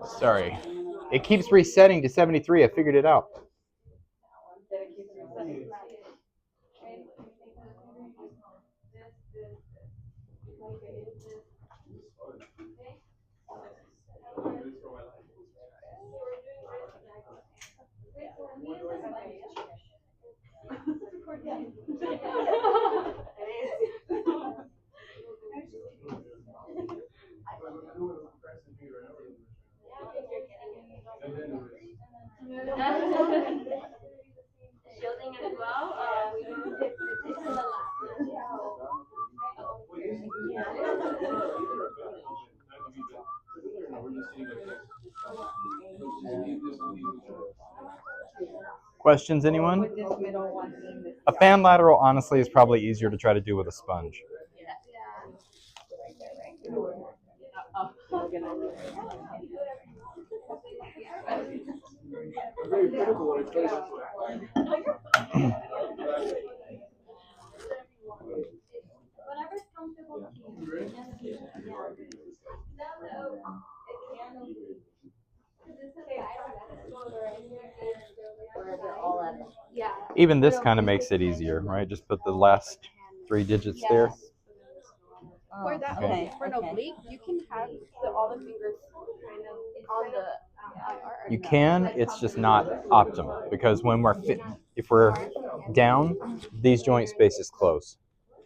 Sorry. It keeps resetting to 73. I figured it out. Shielding as well. We don't get Questions, anyone? A fan lateral, honestly, is probably easier to try to do with a sponge. whatever's comfortable to you. Yeah. Even this kind of makes it easier, right? Just put the last 3 digits there. For that, Okay. for an oblique, you can have all the fingers kind of on the. You can, it's just not optimal because when if we're down, these joint spaces close.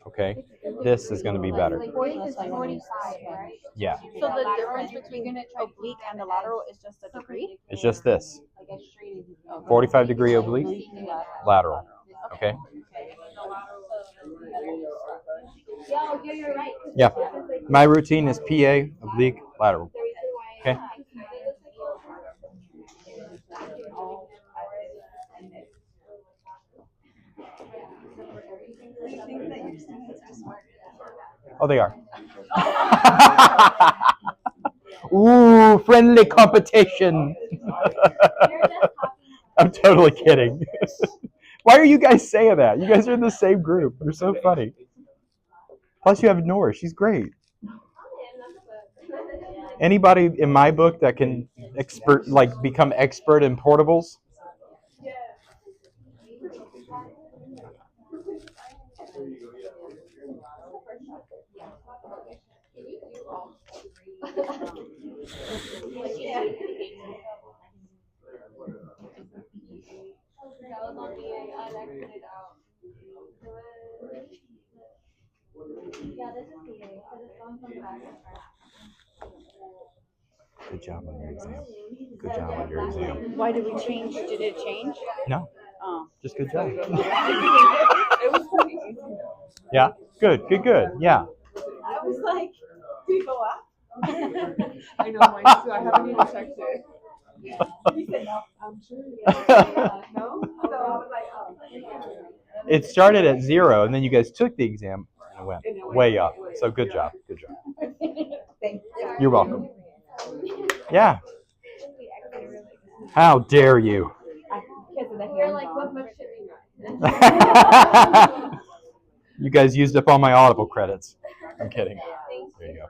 Okay, this is going to be better. 45, right? Yeah, So the difference between oblique and the lateral is just a degree? it's just this. 45-degree oblique, lateral. Okay. Yeah, you're right. Yeah, my routine is PA, oblique, lateral. Okay. Oh, they are. Ooh, friendly competition. I'm totally kidding. Why are you guys saying that? You guys are in the same group. You're so funny. Plus, you have Nora. She's great. Anybody in my book that can become expert in portables? Good job on your exam. Good job on your exam. Why did we change? Did it change? No, Oh. just good job. It was pretty easy. Yeah, good. Yeah. I was like, did you go up? I know mine too. I haven't even checked it. He said no. I'm sure. No? So I was like, oh. It started at 0, and then you guys took the exam, and it went way up. So good job. Good job. Thank you. You're welcome. Yeah. How dare you? Because of the We're hands like, what on. much should we got? You guys used up all my Audible credits. I'm kidding. There you go.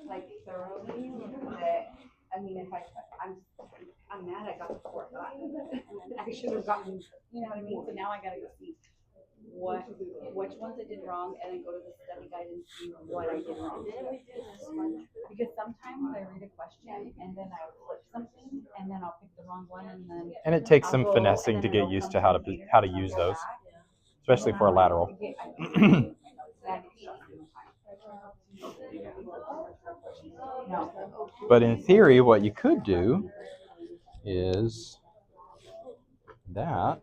Like thoroughly. That I mean, if I'm mad I got the 4, but I should have gotten. You know what I mean? So now I gotta go see which ones I did wrong, and then go to the study guide and see what I did wrong. Because sometimes I read a question and then I flip something and then I'll pick the wrong one And it takes some finessing to get used to how to use those, especially for a lateral. But in theory, what you could do is that,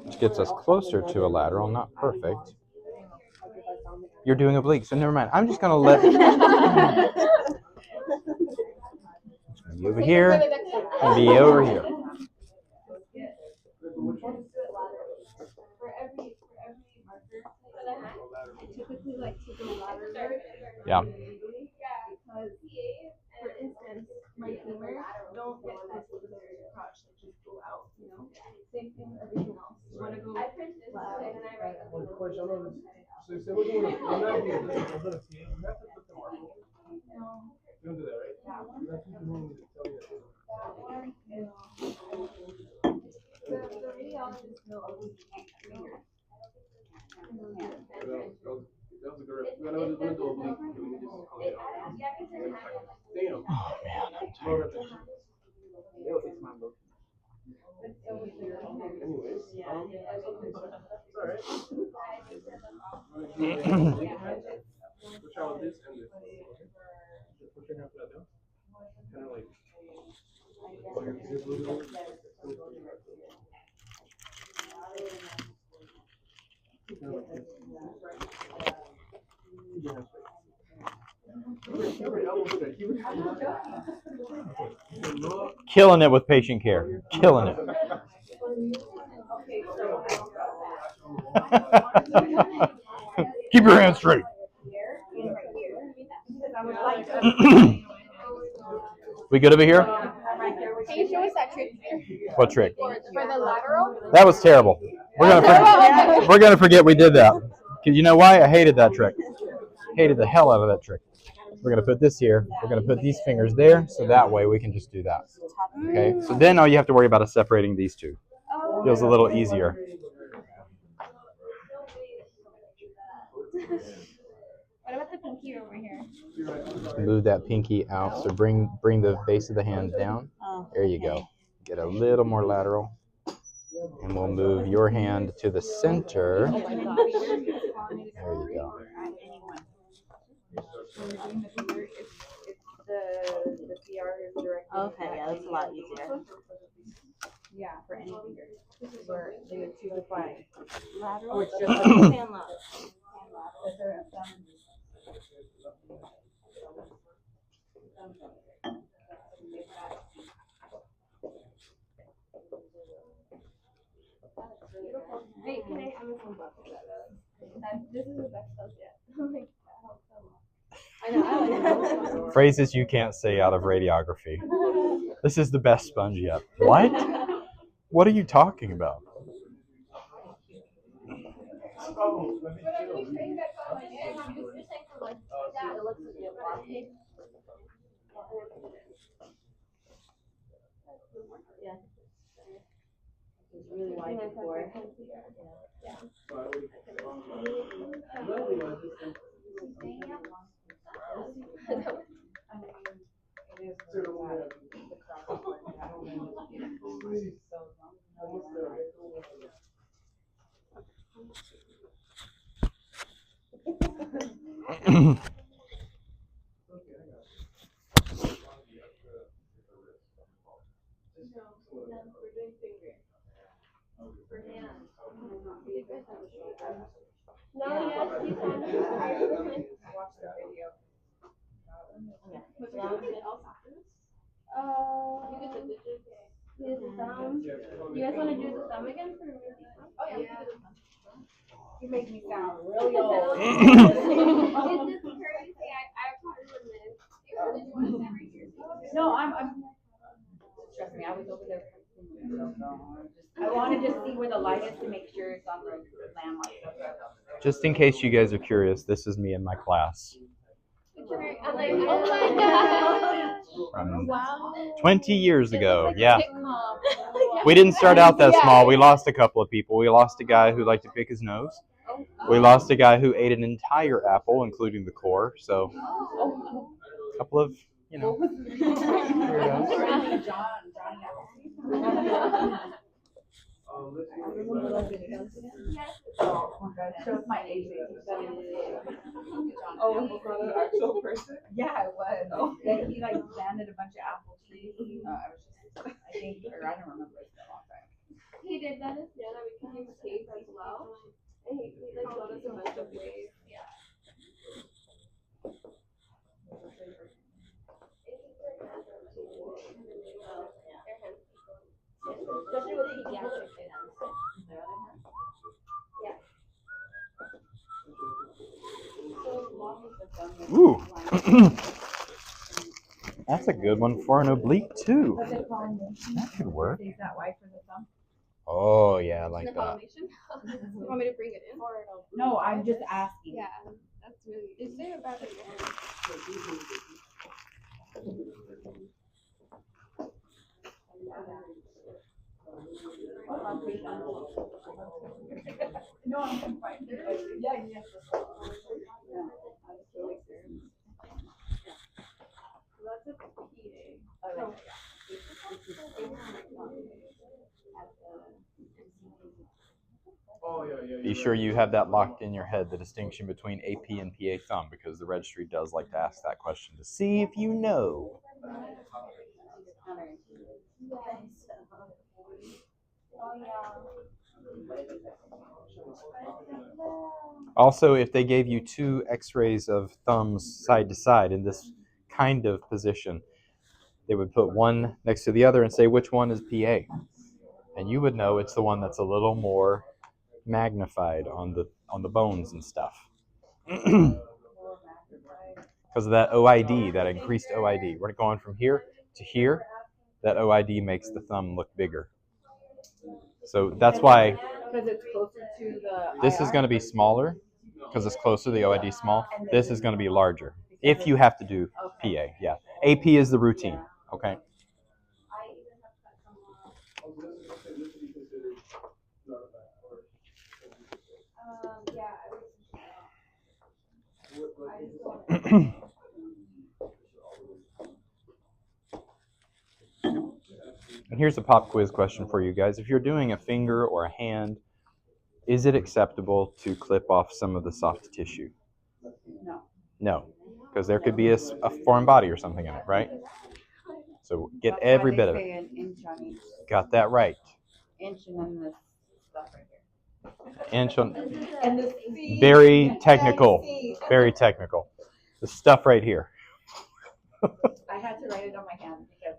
which gets us closer to a lateral, not perfect. You're doing oblique, so never mind. I'm just going to let be over here and be over here. Yeah. For instance, my femurs don't get this to their crotch, they just go out, you know. Same thing, everything Killing it with patient care. Killing it. Keep your hands straight. We good over here? Can you show us that trick? What trick? For the lateral? That was terrible. We're gonna forget we did that. Cause you know why? I hated that trick. Hated the hell out of that trick. We're gonna put this here. We're gonna put these fingers there, so that way we can just do that. Okay. So then all you have to worry about is separating these two. Feels a little easier. What about the pinky over here? Move that pinky out. So bring the base of the hand down. There you go. Get a little more lateral. And we'll move your hand to the center. There you go. Okay, yeah, that's a lot easier. Yeah, for any finger. Where they would choose a flag. Lateral. Oh, it's just Hand lock. Wait, can I have a phone box? This is the best stuff yet. Like, that helps so much. I know. Phrases you can't say out of radiography. This is the best sponge yet. What? What are you talking about? Yeah. It's really wide before. No, yes, you can. Here's the thumb. You guys want to do the thumb again for me? Oh yeah. You make me sound really old. It's just crazy. I probably wouldn't have. No, I'm. Trust me, I was over there. I wanted to see where the light is to make sure it's on the landmark. Just in case you guys are curious, this is me in my class. I'm like, oh my god. From Wow. 20 years ago. Like Yeah. We didn't start out that small. We lost a couple of people. We lost a guy who liked to pick his nose. We lost a guy who ate an entire apple, including the core. So, a couple of, weirdos. Shows my age. Oh, he's not an actual person? Yeah, it was. Oh. Then he like landed a bunch of apple trees. I think, or I don't remember. It's been a long time. He did that as yeah, that we can use tape as well. And he like showed us a bunch of ways. Yeah. Especially with pediatric kids. Ooh. That's a good one for an oblique, too. That could work. Is that why for the thumb? Oh, yeah, I like The that. foundation. You want me to bring it in? No, I'm just asking. Yeah, that's really. Is there a battery? No, I'm fine. Yeah, yeah. That's a PA. Be sure you have that locked in your head, the distinction between AP and PA thumb, because the registry does like to ask that question to see if you know. Also, if they gave you two x-rays of thumbs side to side in this kind of position, they would put one next to the other and say, which one is PA? And you would know it's the one that's a little more magnified on the bones and stuff. Because of that OID, that increased OID. We're going from here to here. That OID makes the thumb look bigger. So that's why Because it's closer to the. this is going to be smaller because it's closer. The OID is small. This is going to be larger if you have to do PA. Yeah, AP is the routine. Okay. And here's a pop quiz question for you guys. If you're doing a finger or a hand, is it acceptable to clip off some of the soft tissue? No. No, because there could be a foreign body or something in it, right? So get every bit of it. An inch on each. Got that right. Inch and then this stuff right here. Inch on. And the Very technical. Very technical. The stuff right here. I had to write it on my hand because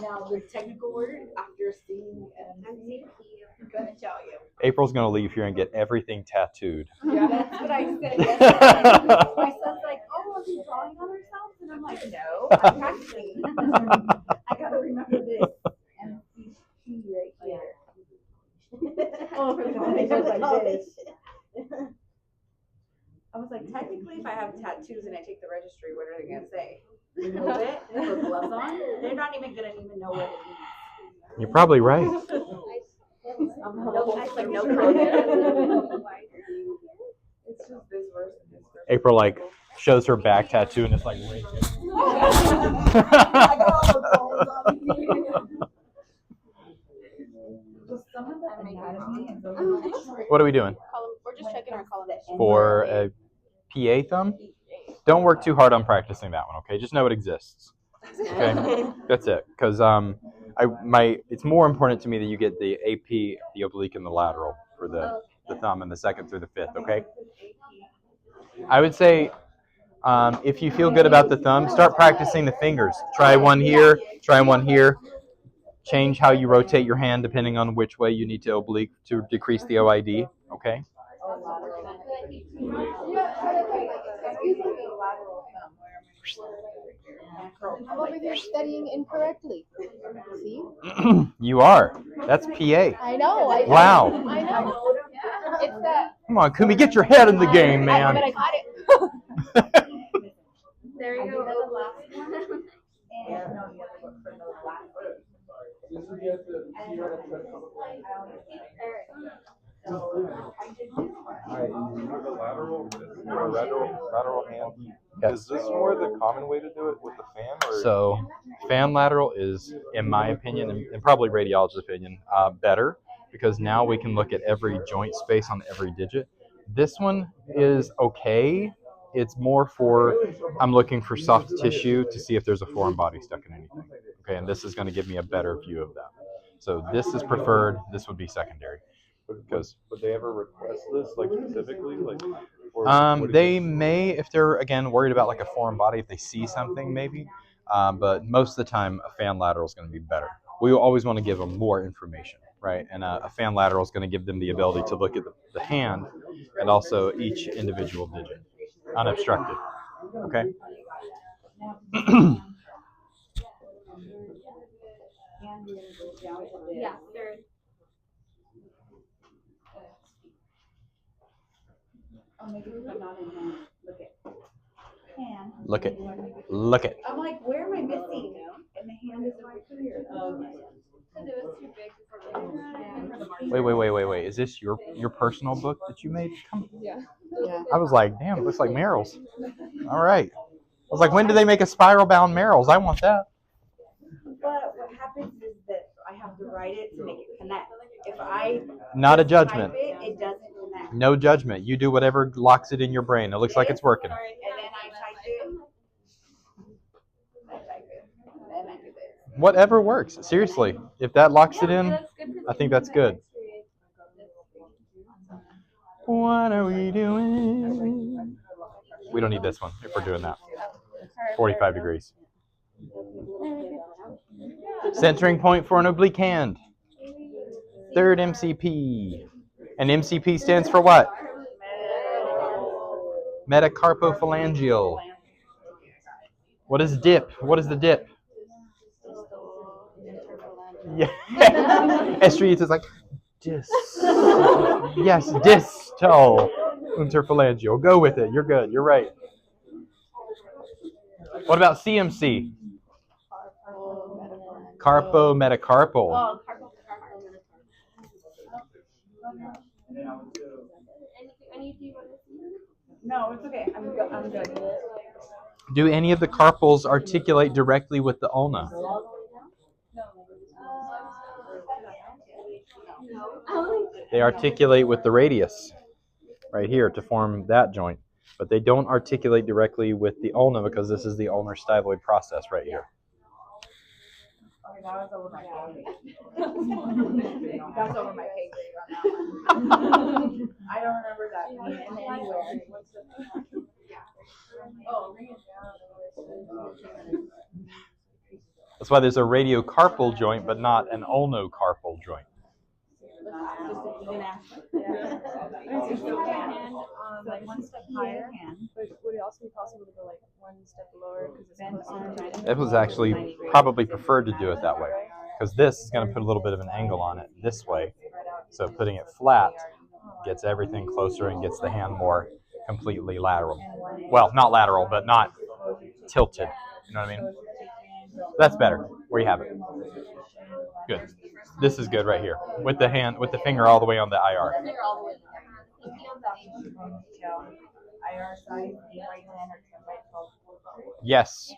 now the technical word after seeing and I'm gonna tell you. April's gonna leave here and get everything tattooed. Yeah, that's what I said yesterday. My son's like, "Oh, are we drawing on ourselves?" And I'm like, "No, I'm practicing. I gotta remember this MCP right here." Oh, for the college, like this. I was like, technically, if I have tattoos and I take the registry, what are they gonna say? Remove it, put gloves on. They're not even gonna know what it means. You're probably right. No, like no comment. It's just this verse and this verse. April like shows her back tattoo and it's like right here. I got all the balls on me. Just some of the anatomy and the What are we doing? We're just checking our column. For a PA thumb? Don't work too hard on practicing that one, okay? Just know it exists. Okay? That's it. Because it's more important to me that you get the AP, the oblique, and the lateral for the thumb and the second through the fifth, okay? I would say if you feel good about the thumb, start practicing the fingers. Try one here, try one here. Change how you rotate your hand depending on which way you need to oblique to decrease the OID, okay? I'm over here studying incorrectly. See? You are. That's PA. I know. Wow. I know. It's that. Come on, Kumi, get your head in the game, man. But I got it. There you go. Lateral hand. Yes. Is this more the common way to do it with the fan? Or? So, fan lateral is, in my opinion, and probably radiologist's opinion, better because now we can look at every joint space on every digit. This one is okay. It's more for, I'm looking for soft tissue to see if there's a foreign body stuck in anything. Okay, and this is going to give me a better view of that. So this is preferred. This would be secondary. Because would they ever request this, like specifically, like? They may, if they're again worried about like a foreign body, if they see something, maybe. But most of the time, a fan lateral is going to be better. We always want to give them more information, right? And a fan lateral is going to give them the ability to look at the hand and also each individual digit, unobstructed. Okay. Yeah. maybe because I'm not in hand. Look at hand. Look it. Look it. I'm like, where am I missing? And the hand is over here. Because it was too big for the Wait. Is this your personal book that you made? Yeah. Yeah. I was like, damn, it looks like Merrill's. All right. I was like, when do they make a spiral bound Merrill's? I want that. But what happens is that I have to write it to make it connect. If I Not a just judgment. type it doesn't connect. No judgment. You do whatever locks it in your brain. It looks like it's working. And then I type it. I type it. And then I do this. Whatever works. Seriously. If that locks it in, I think that's good. What are we doing? We don't need this one if we're doing that. 45 degrees. Centering point for an oblique hand. Third MCP. And MCP stands for what? Metacarpophalangeal. What is dip? What is the dip? Yeah. Estrius is like, dis. Yes, distal interphalangeal. Go with it. You're good. You're right. What about CMC? Carpometacarpal. Oh, any do you want to see? No, it's okay. I'm good. Do any of the carpals articulate directly with the ulna? They articulate with the radius right here to form that joint, but they don't articulate directly with the ulna because this is the ulnar styloid process right here. Okay, that was over my pay. That's over my pay grade on that one. I don't remember that being anywhere. Oh, That's why there's a radiocarpal joint, but not an ulnocarpal joint. Like one step higher. But would it also be possible to go like one step lower because it's closer to It was actually probably preferred to do it that way because this is going to put a little bit of an angle on it this way. So putting it flat gets everything closer and gets the hand more completely lateral. Well, not lateral, but not tilted. You know what I mean? That's better. Where you have it. Good. This is good right here. With the hand, with the finger all the way on the IR. IR side, right hand or right toe. Yes.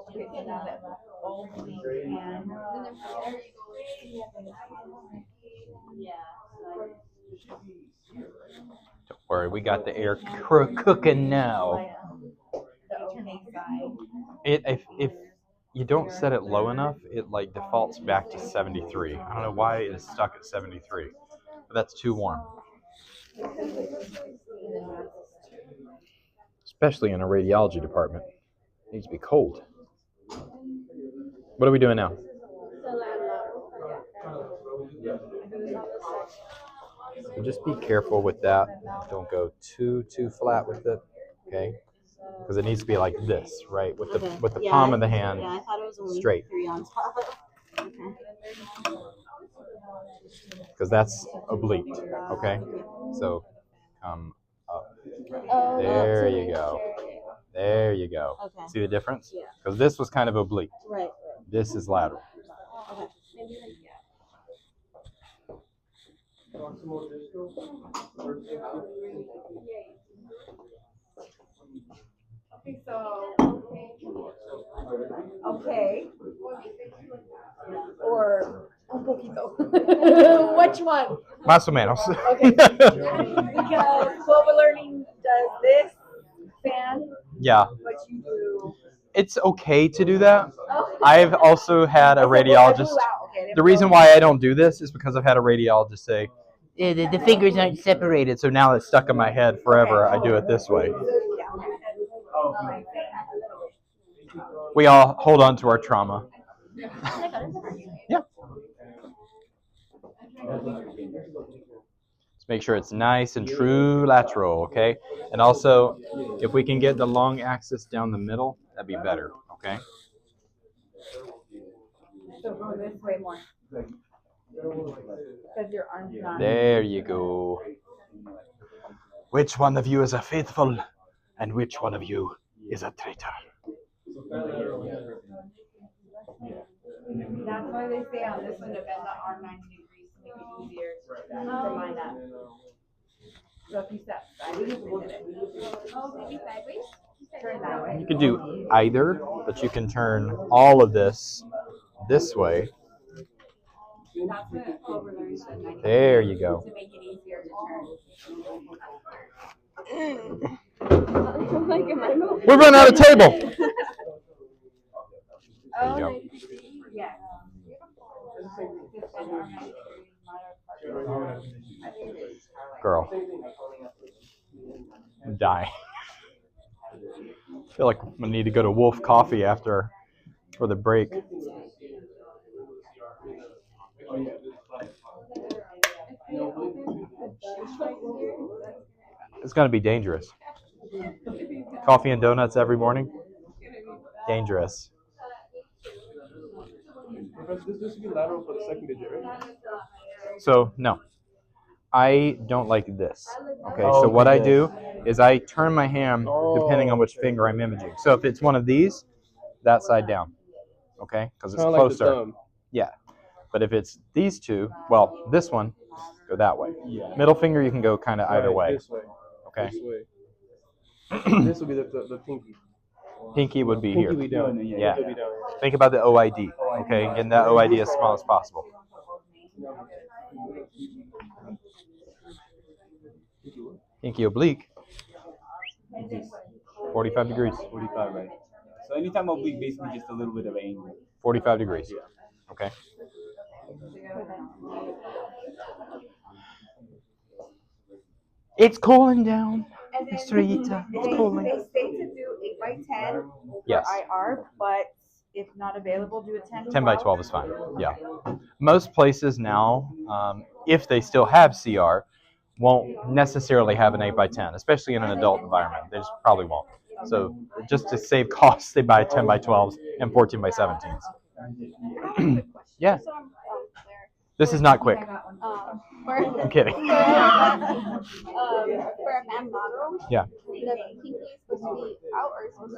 Okay, so now that oblique hand. Don't worry, we got the air cooking now. The okay side. If you don't set it low enough, it like defaults back to 73. I don't know why it is stuck at 73, but that's too warm. Especially in a radiology department. It needs to be cold. What are we doing now? So just be careful with that. Don't go too flat with it, okay? Because it needs to be like this, right? With the palm of the hand Yeah, I thought it was only straight. 3 on top. Okay. Because that's oblique, okay? So come up. There you go. There you go. Okay. See the difference? Yeah. Because this was kind of oblique. Right. This is lateral. Okay. Okay, so okay. Or un poquito. Which one? Más o menos. Okay. Because what we're learning does this fan, Yeah. but you do. It's okay to do that. I've also had a radiologist. The reason why I don't do this is because I've had a radiologist say, the fingers aren't separated, so now it's stuck in my head forever. I do it this way. We all hold on to our trauma. Yeah. Let's make sure it's nice and true lateral, okay? And also, if we can get the long axis down the middle, that'd be better, okay? So go this way more. Because your arm's not. There you go. Which one of you is a faithful, and which one of you is a traitor? That's why they say on this one to bend the arm 90 degrees to make it easier to line up. So if you step sideways, we did it. Oh, maybe sideways? Turn that way. You could do either, but you can turn all of this way. That's what overlearning said. 90 There you go. to make it easier to turn. Like, am I moving? We've run out of table. There you Oh, go. like, Yeah. Just bend the arm 90 degrees. Girl. I'm dying. I feel like I'm gonna need to go to Wolf Coffee for the break. It's gonna be dangerous. Coffee and donuts every morning. Dangerous. This should be lateral for the second digit, right? So no, I don't like this. Okay, so what I do is I turn my hand depending on which finger I'm imaging. So if it's one of these, that side down. Okay, because it's Kinda like the closer. thumb. Yeah, but if it's these two, well, this one, go that way. Yeah. Middle finger, you can go kind of either way. This way. Okay. This way. This will be the pinky. Pinky would be Pinky here. be down. Yeah. It'll be down. Think about the OID. Okay, getting that OID as small as possible. Pinky oblique. 45 degrees. 45, right? So anytime oblique, basically just a little bit of angle. 45 degrees. Okay. It's cooling down. And then Mr. Ita, it's cooling. they say to do 8x10 Yes. for IR, but if not available, do a 10 10 by 12 is fine. Yeah. Most places now, if they still have CR, won't necessarily have an 8 by 10, especially in an adult environment. They just probably won't. So just to save costs, they buy 10 by 12s and 14 by 17s. Yeah. So I'm there. This is not quick. For I'm kidding. for a fan model, Yeah. the pinky is supposed to be out or is supposed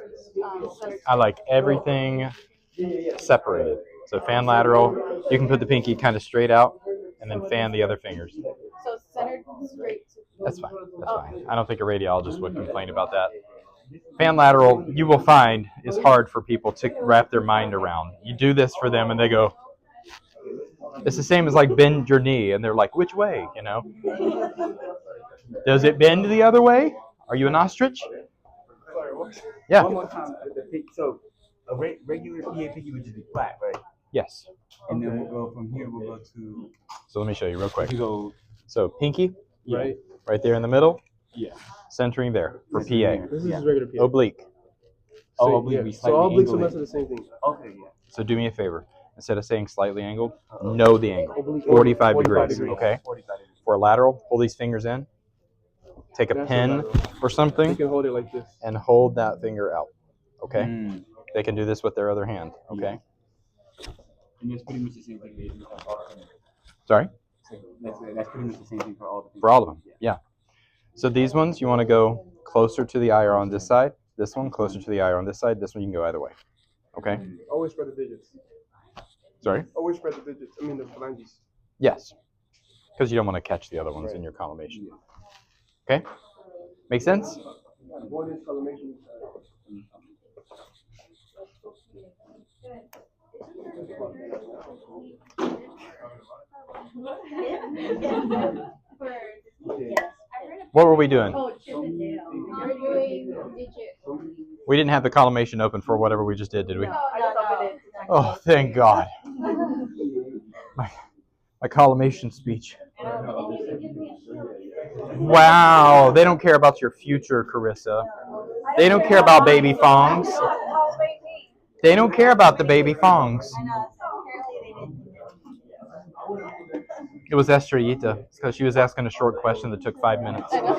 to be I like everything separated. So fan lateral, you can put the pinky kind of straight out and then fan the other fingers. so centered straight. That's fine. That's fine. I don't think a radiologist would complain about that. Fan lateral, you will find, is hard for people to wrap their mind around. You do this for them and they go, it's the same as like bend your knee and they're like, which way, you know? Does it bend the other way? Are you an ostrich? Yeah. One more time. So a regular PA pinky would just be flat, right? Yes. And then we'll go from here. We'll go to. So let me show you real quick. You go. So pinky, Right? right there in the middle, Yeah. centering there for PA. This is regular PA. Oblique. Oh, So, oblique yeah. be So slightly all obliques are angled. meant to the same thing. Okay, yeah. So do me a favor. Instead of saying slightly angled, know the angle. Oblique 45 45 degrees. degrees. Okay. 45 degrees. For a lateral, hold these fingers in. Take a That's pen a lateral. or something You can hold it like this. and hold that finger out. Okay. Mm. They can do this with their other hand. Okay. And that's pretty much the same thing they do for all of them. Sorry. So that's pretty much the same thing for all the people. For all of them. Yeah. So these ones, you want to go closer to the IR on this side. This one closer to the IR on this side. This one you can go either way. Okay. Always spread the digits. Sorry. Always spread the digits. I mean the phalanges. Yes. Because you don't want to catch the other ones in your collimation. Okay. Make sense? Avoidance, collimation. What were we doing? We're doing digit. We didn't have the collimation open for whatever we just did we? I just opened it. Oh, thank God. My collimation speech. Wow, they don't care about your future, Carissa. They don't care about baby fongs. They don't care about the baby fongs. It was Estrellita, because she was asking a short question that took 5 minutes. I'm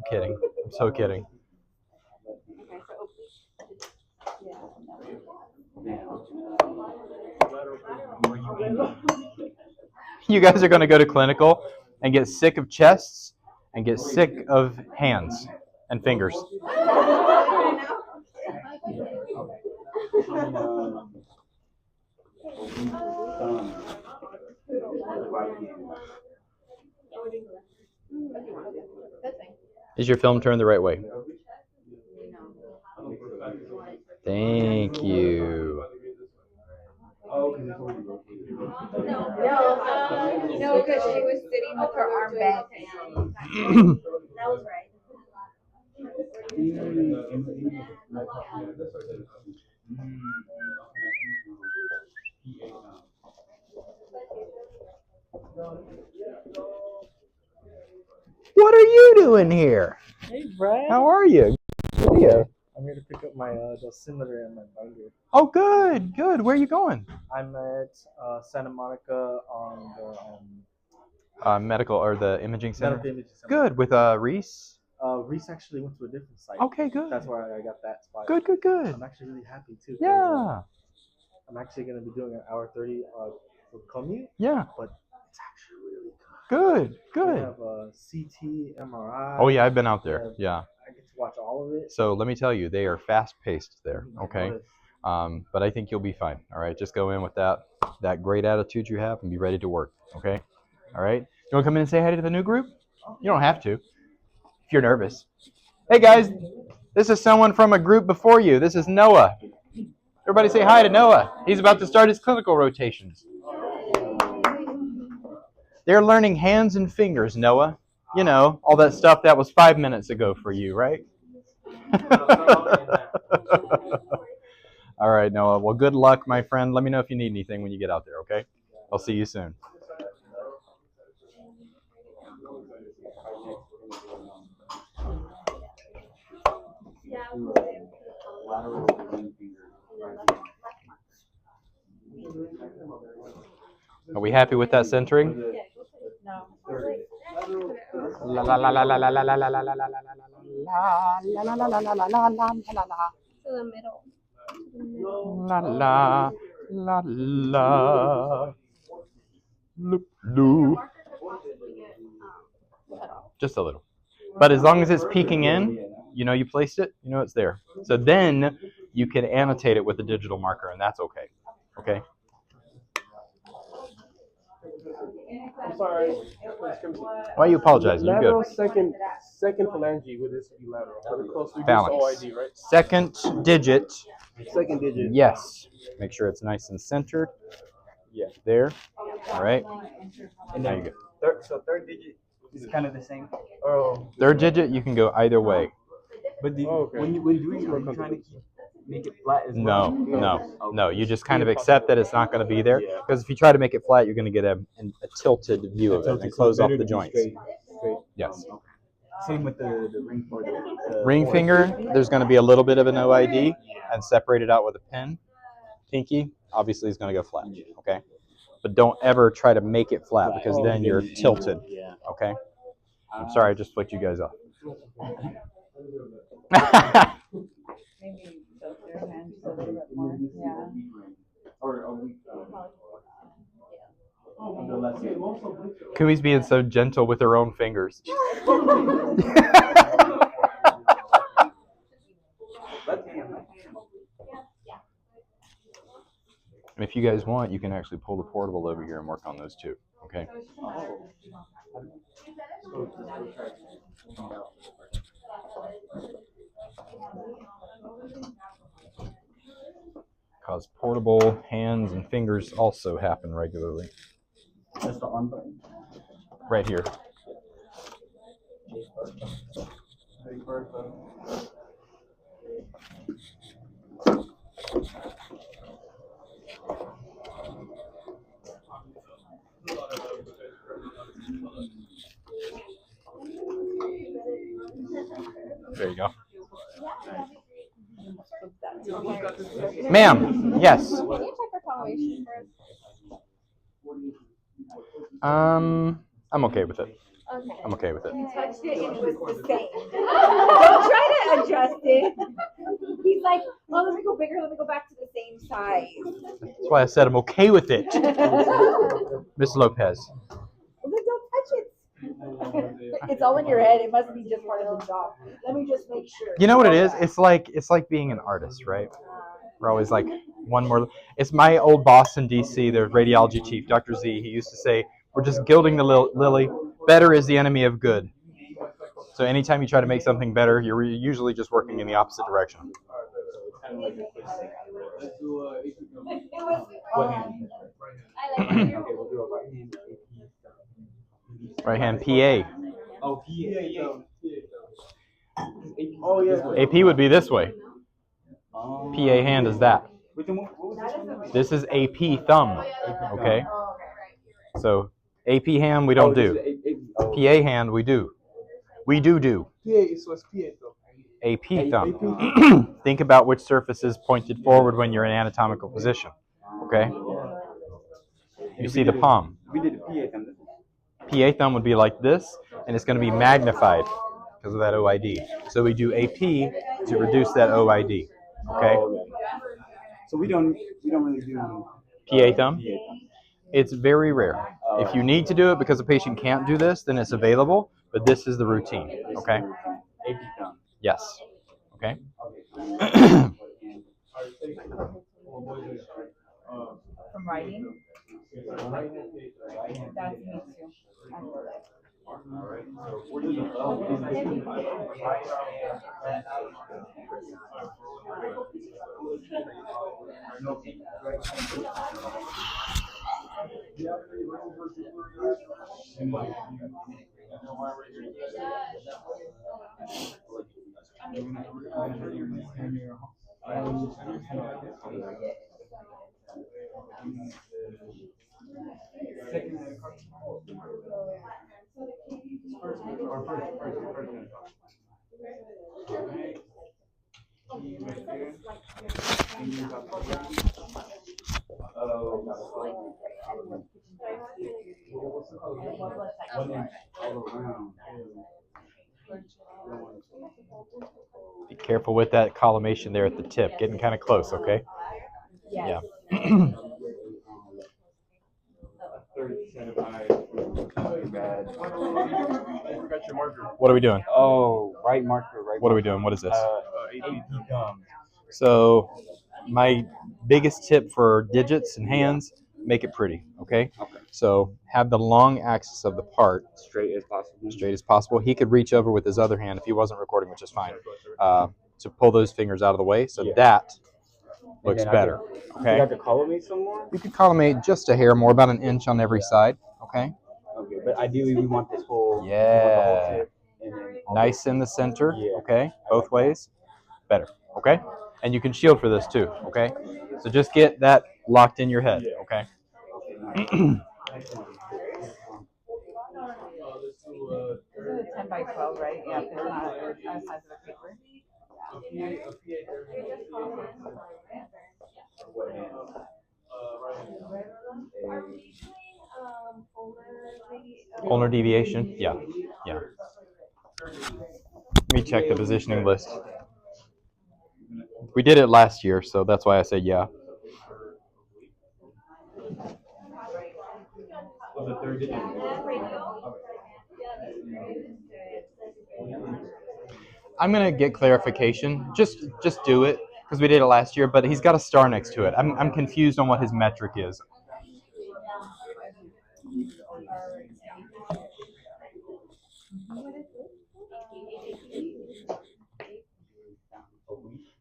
kidding. I'm so kidding. You guys are going to go to clinical and get sick of chests and get sick of hands and fingers. Is your film turned the right way? Thank you. No, because she was sitting with her arm bent. That was right. What are you doing here? Hey, Brad. How are you? Yeah. I'm here to pick up my dosimeter and my binder. Oh, good, good. Where are you going? I'm at Santa Monica on the Medical or the imaging center. Medical Imaging Center. Good with Reese. Reese actually went to a different site. Okay, good. That's where I got that spot. Good, good, good. I'm actually really happy too. Yeah. I'm actually going to be doing an hour 30 for commute. Yeah. But it's actually really good. Good, We good. have CT, MRI. Oh yeah, I've been out there. Yeah. I get to watch all of it. So let me tell you, they are fast-paced there. Okay. But I think you'll be fine. All right. Just go in with that great attitude you have and be ready to work. Okay. All right. You want to come in and say hi to the new group? You don't have to. If you're nervous. Hey guys, this is someone from a group before you. This is Noah. Everybody say hi to Noah. He's about to start his clinical rotations. They're learning hands and fingers, Noah. You know, all that stuff that was 5 minutes ago for you, right? All right, Noah. Well, good luck, my friend. Let me know if you need anything when you get out there, okay? I'll see you soon. Are we happy with that centering? No. La la la la la la la la la la la la la la la la la la. To the middle. La la la la. Loop loop. Just a little. But as long as it's peeking in, you know you placed it, you know it's there. So then you can annotate it with a digital marker, and that's okay. Okay? I'm sorry. Why are you apologizing? You're Lateral good. second phalange with this be lateral. For the close we do Phalanx. OID, right? Second digit. Second digit. Yes. Make sure it's nice and centered. Yeah. There. All right. And There you then go. third digit is kind of the same. Oh, Third digit, you can go either way. but okay. when doing it, are you trying to make it flat as well? No. You just kind of accept that it's not going to be there. Because if you try to make it flat, you're going to get a tilted view of it and close off the joints. Straight. Yes. Same with the ring for the Ring finger, there's going to be a little bit of an OID and separate it out with a pin. Pinky, obviously, is going to go flat. Okay? But don't ever try to make it flat because then you're tilted. Okay? I'm sorry, I just flicked you guys off. Maybe tilt your hand just a little bit more. Yeah. Kumi's being so gentle with her own fingers. And if you guys want, you can actually pull the portable over here and work on those too. Okay? Because portable hands and fingers also happen regularly. That's the on button. Right here. There you go. Ma'am, yes. Can you check for coloration first? I'm okay with it. Okay. I'm okay with it. Touched it and it was the same. Don't try to adjust it. He's like, oh, let me go bigger, let me go back to the same size. That's why I said I'm okay with it. Miss Lopez. Well, then don't touch it. It's all in your head. It must be just part of the job. Let me just make sure. You know what it is? It's like being an artist, right? We're always like one more. It's my old boss in DC, the radiology chief, Dr. Z. He used to say, "We're just gilding the lily. Better is the enemy of good." So anytime you try to make something better, you're usually just working in the opposite direction. I like Right hand PA. Oh, PA. Oh yeah. AP would be this way. PA hand is that. What was this one? This is AP thumb. Okay. So AP hand we don't do. PA hand we do. We do. PA, so it's PA though. AP thumb. Think about which surface is pointed forward when you're in anatomical position. Okay? You see the palm. We did the PA thumb. PA thumb would be like this, and it's going to be magnified because of that OID. So we do AP to reduce that OID. Okay? So we don't really do PA thumb? It's very rare. If you need to do it because a patient can't do this, then it's available, but this is the routine. Okay? AP thumb. Yes. Okay? From writing. That's me too. Be careful with that collimation there at the tip. Getting kind of close, okay? Yeah. What are we doing? Oh, right marker, right. What are we doing? What is this? AP thumb. So my biggest tip for digits and hands, make it pretty, okay? Okay. So have the long axis of the part Straight as possible. straight as possible. He could reach over with his other hand if he wasn't recording, which is fine, to pull those fingers out of the way. So that looks better, okay? You got to collimate some more? You can collimate just a hair more, about an inch on every side, okay? Okay, but ideally we want this whole, Yeah. tip, and then Nice in the center, Yeah. okay? Both ways, better, okay? And you can shield for this too, okay? So just get that locked in your head, okay? This is a 10 by 12, right? Yeah, it's not the size of the paper. Ulnar deviation, yeah. Let me check the positioning list. We did it last year, so that's why I said yeah. I'm gonna get clarification. Just do it because we did it last year, but he's got a star next to it. I'm confused on what his metric is.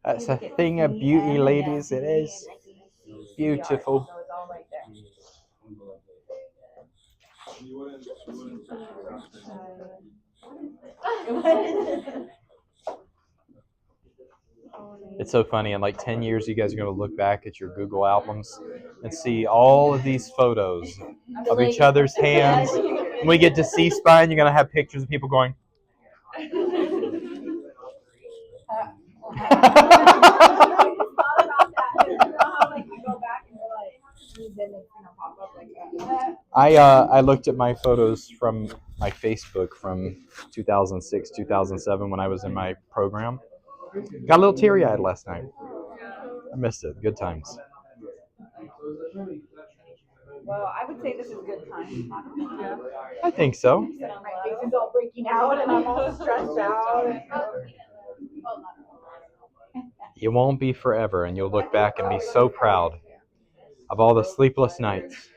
That's a thing of beauty, ladies. It is beautiful. It's so funny. In like 10 years, you guys are going to look back at your Google albums and see all of these photos of each other's hands. When we get to C-spine, you're going to have pictures of people going. I looked at my photos from my Facebook from 2006, 2007 when I was in my program. Got a little teary-eyed last night. I missed it. Good times. Well, I would say this is good time. I think so. My face is all breaking out and I'm all stressed out. It won't be forever, and you'll look back and be so proud of all the sleepless nights.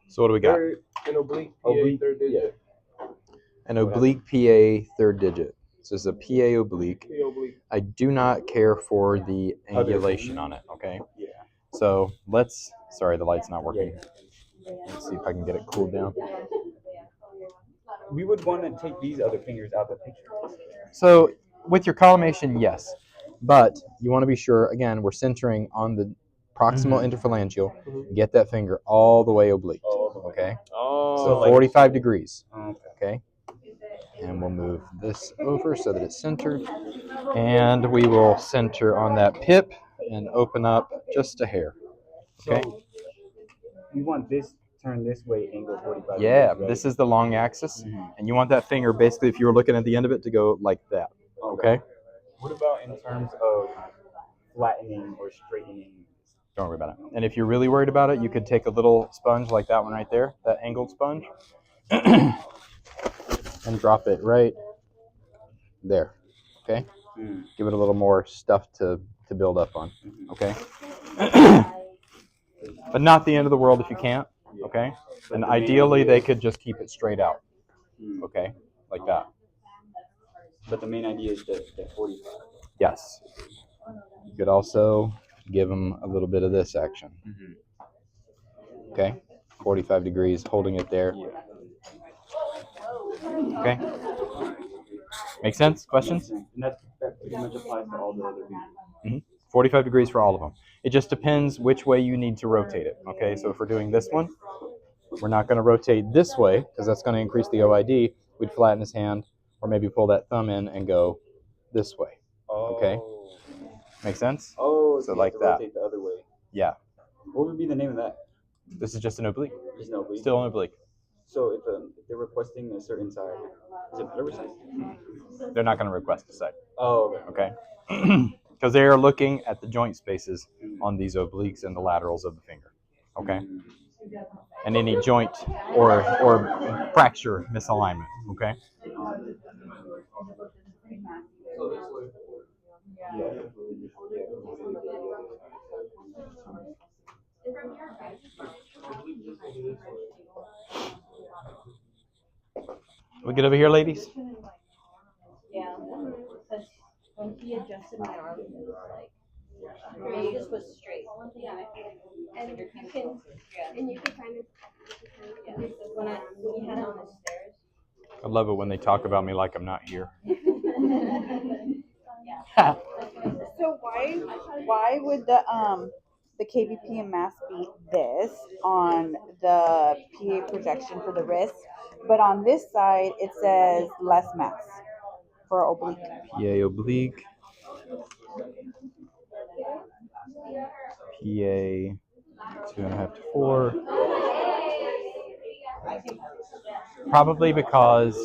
So what do we got? An oblique, Oblique, third digit. An oblique PA third digit. So it's a PA oblique. P oblique. I do not care for the angulation on it, okay? Yeah. So sorry, the light's not working. Let's see if I can get it cooled down. We would want to take these other fingers out the picture. So with your collimation, yes. But you want to be sure, again, we're centering on the proximal interphalangeal. Get that finger all the way oblique, okay? Oh. So 45 degrees, Okay. okay? And we'll move this over so that it's centered. And we will center on that pip and open up just a hair, okay? So we want this turned this way, angle 45 Yeah, degrees, right? this is the long axis. And you want that finger, basically, if you were looking at the end of it, to go like that, okay? What about in terms of flattening or straightening? Don't worry about it. And if you're really worried about it, you could take a little sponge like that one right there, that angled sponge, and drop it right there, okay? Give it a little more stuff to build up on, okay? But not the end of the world if you can't, okay? And ideally, they could just keep it straight out, okay? Like that. But the main idea is that 45. Yes. You could also give them a little bit of this action. Okay? 45 degrees, holding it there. Okay? Make sense? Questions? And that pretty much applies to all the other fingers. 45 degrees for all of them. It just depends which way you need to rotate it. Okay? So if we're doing this one, we're not going to rotate this way because that's going to increase the OID. We'd flatten his hand or maybe pull that thumb in and go this way. Okay? Make sense? Oh, so like that. Rotate the other way. Yeah. What would be the name of that? This is just an oblique. Just an oblique. Still an oblique. So if they're requesting a certain side, is it better side? They're not going to request a side. Oh, okay. Because they are looking at the joint spaces on these obliques and the laterals of the finger. Okay? And any joint or fracture misalignment. Okay? We get over here, ladies? Yeah. Because when he adjusted my arm, it was like, this was straight. And you can, and you can kind of, When he had it on the stairs. I love it when they talk about me like I'm not here. So why would the KVP and mass be this on the PA projection for the wrist, but on this side it says less mass for oblique? PA oblique. PA 2.5 to 4. Probably because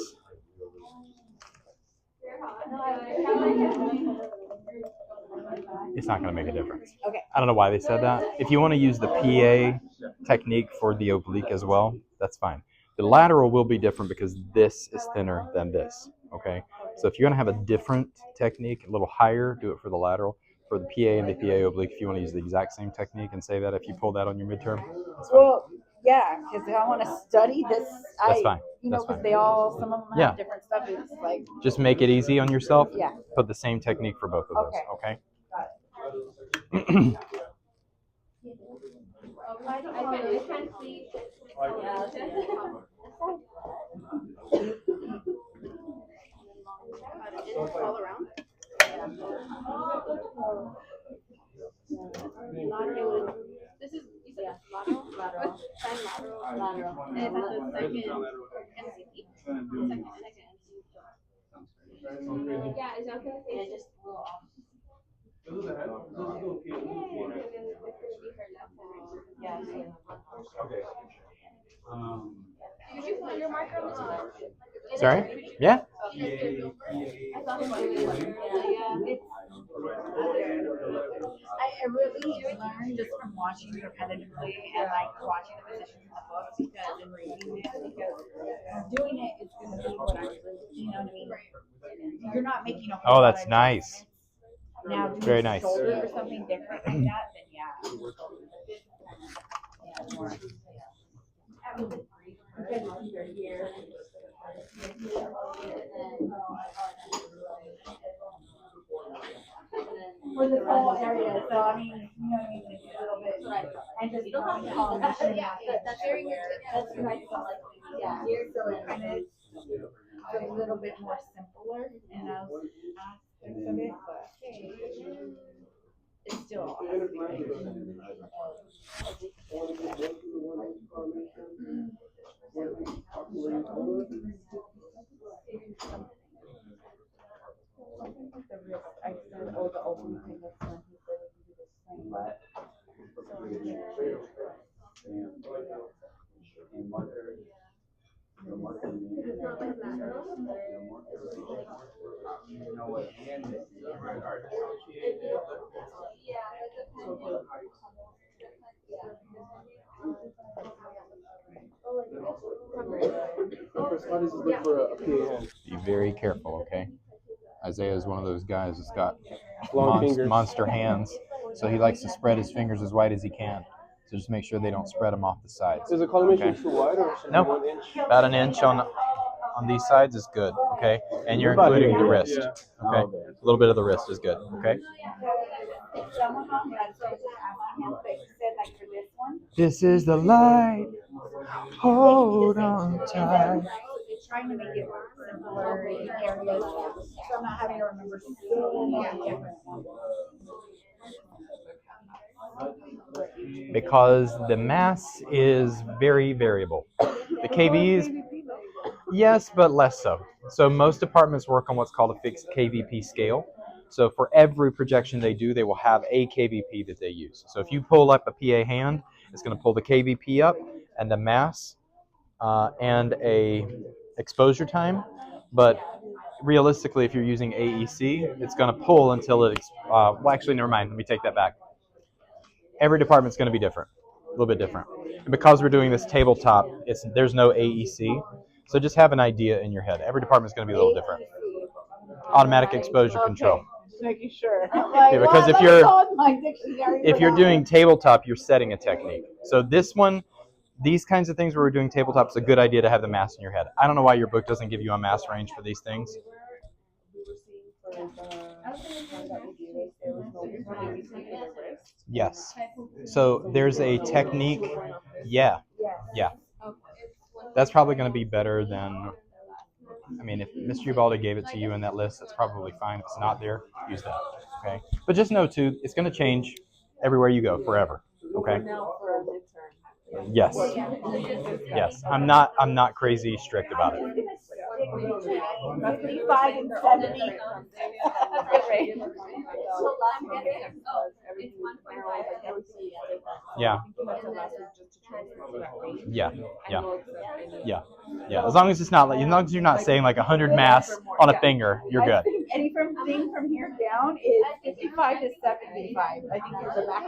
it's not going to make a difference. Okay. I don't know why they said that. If you want to use the PA technique for the oblique as well, that's fine. The lateral will be different because this is thinner than this, okay? So if you're going to have a different technique, a little higher, do it for the lateral. For the PA and the PA oblique, if you want to use the exact same technique and say that if you pull that on your midterm, that's fine. Well, yeah, because I want to study this. That's fine. You know, That's because fine. some of them Yeah. have different stuff. It's like, Just make it easy on yourself. Yeah. Put the same technique for both of those, okay? I can't sleep. All around. Lateral. This is, you said lateral? Lateral. Lateral. And it's at the second MCP. Second MCP. Yeah, is that gonna say just a little off? Okay. your marker on this one? Sorry? Yeah. I really learned just from watching repetitively and like watching the positions in the book because and reading it because doing it is going to be what I you know what I mean. You're not making a whole Oh, lot that's of nice. now doing Very nice. shoulder or something different like that, then yeah. More. For the whole area, so I mean, you know what I mean, it's a little bit, and just Yeah, that's very good. that's right. Yeah, so it kind of a little bit more simpler in those aspects of it, but it's still. The wrist, I said, oh, the open thing, that's when he said we do the same. It's not like that. Chris, how does this look for a PA hand? Be very careful, okay? Isaiah is one of those guys that's got Long fingers. monster hands, so he likes to spread his fingers as wide as he can. So just make sure they don't spread them off the sides. Is the collimation Okay. too wide or should it No, be 1 inch? about an inch on these sides is good, okay? And you're including the wrist, Yeah. okay? A little bit of the wrist is good, okay? This is the light. Hold on tight. Trying to make it simpler in areas, so I'm not having to remember so many different ones. Because the mass is very variable. The KVs, yes, but less so. So most departments work on what's called a fixed KVP scale. So for every projection they do, they will have a KVP that they use. So if you pull up a PA hand, it's going to pull the KVP up and the mass and a exposure time. But realistically, if you're using AEC, it's going to pull until it, well, actually, never mind. Let me take that back. Every department's going to be different, a little bit different. And because we're doing this tabletop, there's no AEC. So just have an idea in your head. Every department's going to be a little different. Automatic exposure control. Just making sure. Yeah, because if you're doing tabletop, you're setting a technique. So this one, these kinds of things where we're doing tabletop, it's a good idea to have the mass in your head. I don't know why your book doesn't give you a mass range for these things. Yes. So there's a technique. Yeah. Yeah. That's probably going to be better than, I mean, if Mr. Ubaldi gave it to you in that list, that's probably fine. If it's not there, use that. Okay. But just know too, it's going to change everywhere you go forever. Okay. Yes. Yes. I'm not crazy strict about it. 55 and 70. Yeah. Yeah. Yeah. Yeah. Yeah. As long as it's not like, as long as you're not saying like 100 mass on a finger, you're good. I think anything from here down is 55 to 75. I think is the max.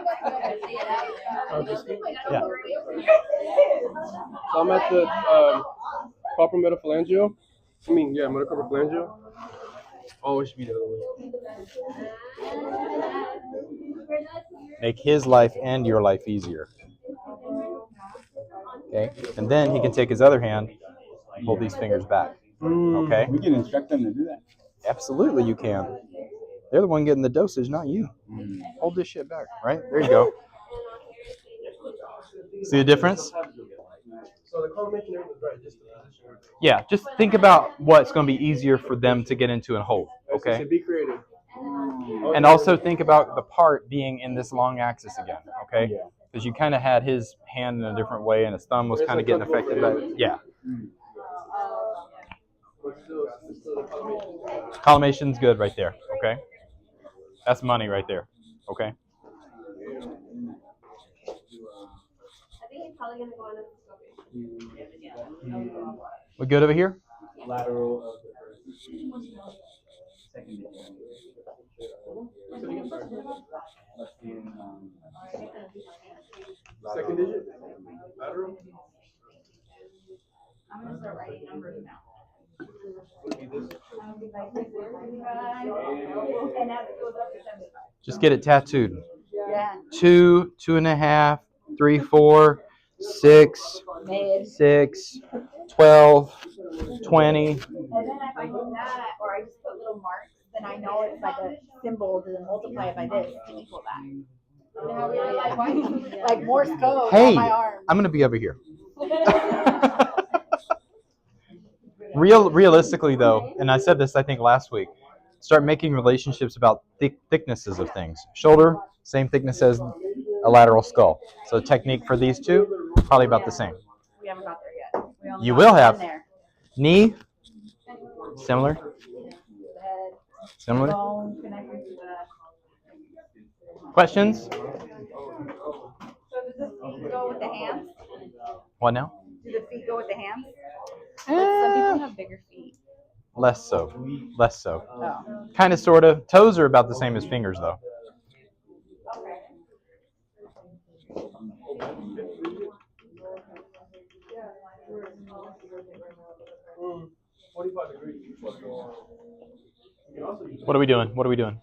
Yeah. So I'm at the proper metaphalangio. Metacarpal phalangio. Always should be the other way. Make his life and your life easier. Okay? And then he can take his other hand and hold these fingers back. Okay? We can instruct them to do that. Absolutely you can. They're the one getting the dosage, not you. Hold this shit back, right? There you go. See the difference? So the collimation area is right, just the position. Yeah, just think about what's going to be easier for them to get into and hold, okay? So be creative. And also think about the part being in this long axis again, okay? Because you kind of had his hand in a different way and his thumb was kind of getting affected by it. Yeah. Collimation's good right there, okay? That's money right there, okay? I think he's probably gonna go on a We good over here? Lateral of the first second digit. Must be in Second digit? Lateral? I'm gonna start writing numbers now. And as it goes up to 75. Just get it tattooed. Yeah. 2, 2.5, 3, 4, 6, Mid. 6, 12, 20. And then if I do that, or I just put little marks, then I know it's like a symbol to multiply it by this to equal that. Like Morse code Hey, on my arm. I'm gonna be over here. Realistically though, and I said this I think last week, start making relationships about thicknesses of things. Shoulder, same thickness as a lateral skull. So technique for these two, probably about the same. We haven't got there yet. We only You got will one have. there. Knee, similar. Head, Similar. bone connected to the. Questions? So does the feet go with the hands? What now? Do the feet go with the hands? Some people have bigger feet. Less so. Less so. Oh. Kind of, sort of. Toes are about the same as fingers though. Mm, 45 degrees. What are we doing? What are we doing?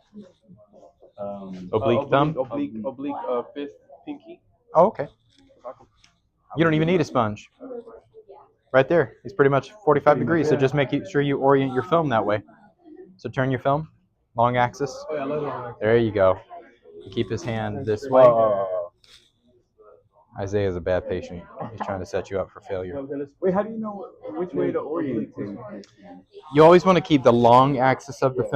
Oblique thumb? Oblique fist, pinky. Oh, okay. You don't even need a sponge. Right there. It's pretty much 45 degrees, so just make sure you orient your film that way. So turn your film, long axis. Oh, yeah, let's go. There you go. Keep his hand this way. Isaiah's a bad patient. He's trying to set you up for failure. Wait, how do you know which way to orient to? You always want to keep the long axis of the film